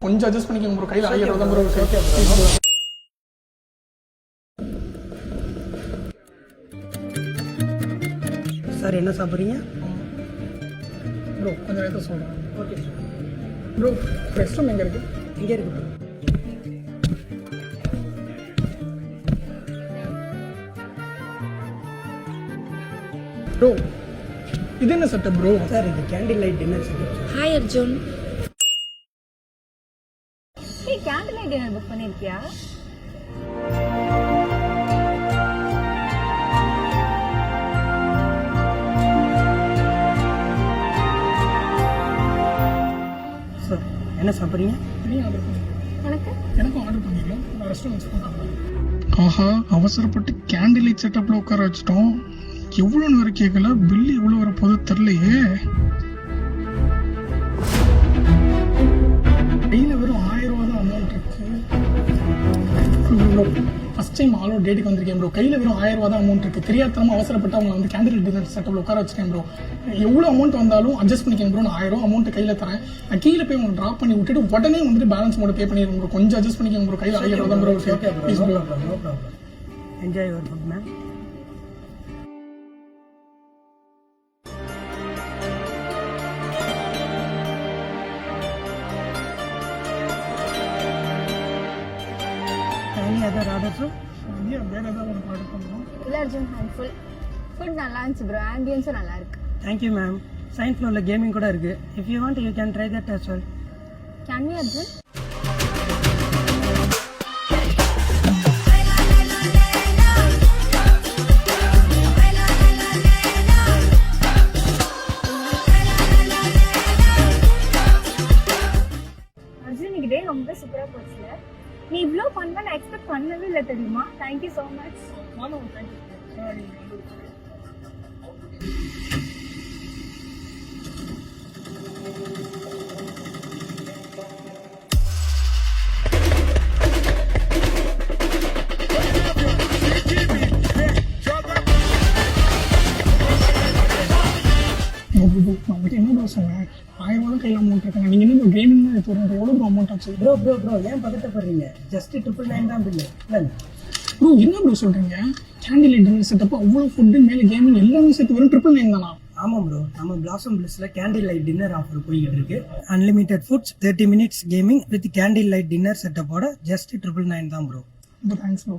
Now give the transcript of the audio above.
கொஞ்சம் அட்ஜஸ்ட் பண்ணிக்கோங்க ப்ரோ. கையில் 1000 தான் ப்ரோ. ஓகே சார் என்ன சாப்பிட்றீங்க ப்ரோ? கொஞ்சம் நேரத்தை சொல்கிறேன். ஓகே ப்ரோ ரெஸ்ட் ரூம் எங்கே இருக்குது? இங்கே இருக்கு ப்ரோ. இது என்ன செட்டப் ப்ரோ? சார் இது candle light dinner setup. Hi Arjun. Candle light dinner book பண்ணிருக்கியா? சார் என்ன சாப்பிட்றீங்க? எனக்கும் ஆர்டர் பண்ணிக்கலாம். நான் ரெஸ்டாரண்ட் வச்சுக்கோங்க. ஆஹா, அவசரப்பட்டு கேண்டில் லைட் செட்டப்பில் உட்கார வச்சிட்டோம். எவ்வளோன்னு வரை கேட்கல, பில்லு எவ்வளோ வர போது தெரிலையே. கையில் வெறும் 1000 ரூபா தான் அமௌண்ட் இருக்கு. ஃபர்ஸ்ட் டைம் ஆளோட டேட்டுக்கு வந்திருக்கேன் ப்ரோ. கையில் வெறும் 1000 ரூபா தான் அமௌண்ட் இருக்கு. தெரியாதனமா அவசரப்பட்டு அவங்க வந்து கேண்டில் லைட் டின்னர் செட்டப்பில் உட்கார வச்சிருக்கேன் ப்ரோ. எவ்வளோ அமௌண்ட் வந்தாலும் அட்ஜஸ்ட் பண்ணிக்கேன் ப்ரோ. நான் 1000 ரூபா அமௌண்ட் கையில் தரேன். நான் கீழே போய் உங்களுக்கு ட்ராப் பண்ணி விட்டுட்டு உடனே வந்துட்டு பேலன்ஸ் மட்டும் பே பண்ணிடுறேன் ப்ரோ. கொஞ்சம் அட்ஜஸ்ட் பண்ணிக்கோங்க ப்ரோ. கையில் 1000 ரூபா தான் bro. Okay please bro. No problem. Enjoy your food ma'am. Any other orders? வேறு ஏதாவது ஒரு ஆர்டர் பண்ணுறோம். இல்லை அர்ஜுன், ஹெல்ப்ஃபுல். ஃபுட் நல்லா இருந்துச்சு ப்ரோ. ஆம்பியன்ஸும் நல்லா இருக்கு. Thank you ma'am. சைன் ஃப்ளோரில் கேமிங் கூட இருக்குது. If you want you can try that as well. Can we Arjun? Arjun, இன்னைக்கு டே ரொம்ப சூப்பராக போச்சுல. நீ இவ்வளோ பண்ண நான் எக்ஸ்பெக்ட் பண்ணவே இல்லை தெரியுமா. Thank you so much. நானும் தேங்க்யூ. என்ன ப்ரோ சொன்னேன்? 1000 ரூபா தான் கையில் அமௌண்ட் இருக்காங்க. நீங்கள் என்ன கேமிங் தான் எடுத்து வரீங்க? எவ்வளோ ப்ரோ அமௌண்ட் ஆச்சு? ப்ரோ ஏன் பதட்டப்படுறீங்க? ஜஸ்ட் 999 தான் பில்லு. இல்லை ப்ரோ என்ன ப்ரோ சொல்கிறீங்க? கேண்டில் லைட் டின்னர் செட்டப் அவ்வளோ ஃபுட்டு மேலே கேமிங் எல்லாமே சேர்த்து வெறும் 999 தானா? ஆமாம் ப்ரோ, நம்ம பிளாசம் பிளிஸில் கேண்டில் லைட் டின்னர் ஆஃபர் போய்கிட்டு இருக்கு. Unlimited foods, 30 minutes gaming with candle light dinner செட்டப்போட ஜஸ்ட் 999 தான் ப்ரோ. ரொம்ப தேங்க்ஸ் ப்ரோ.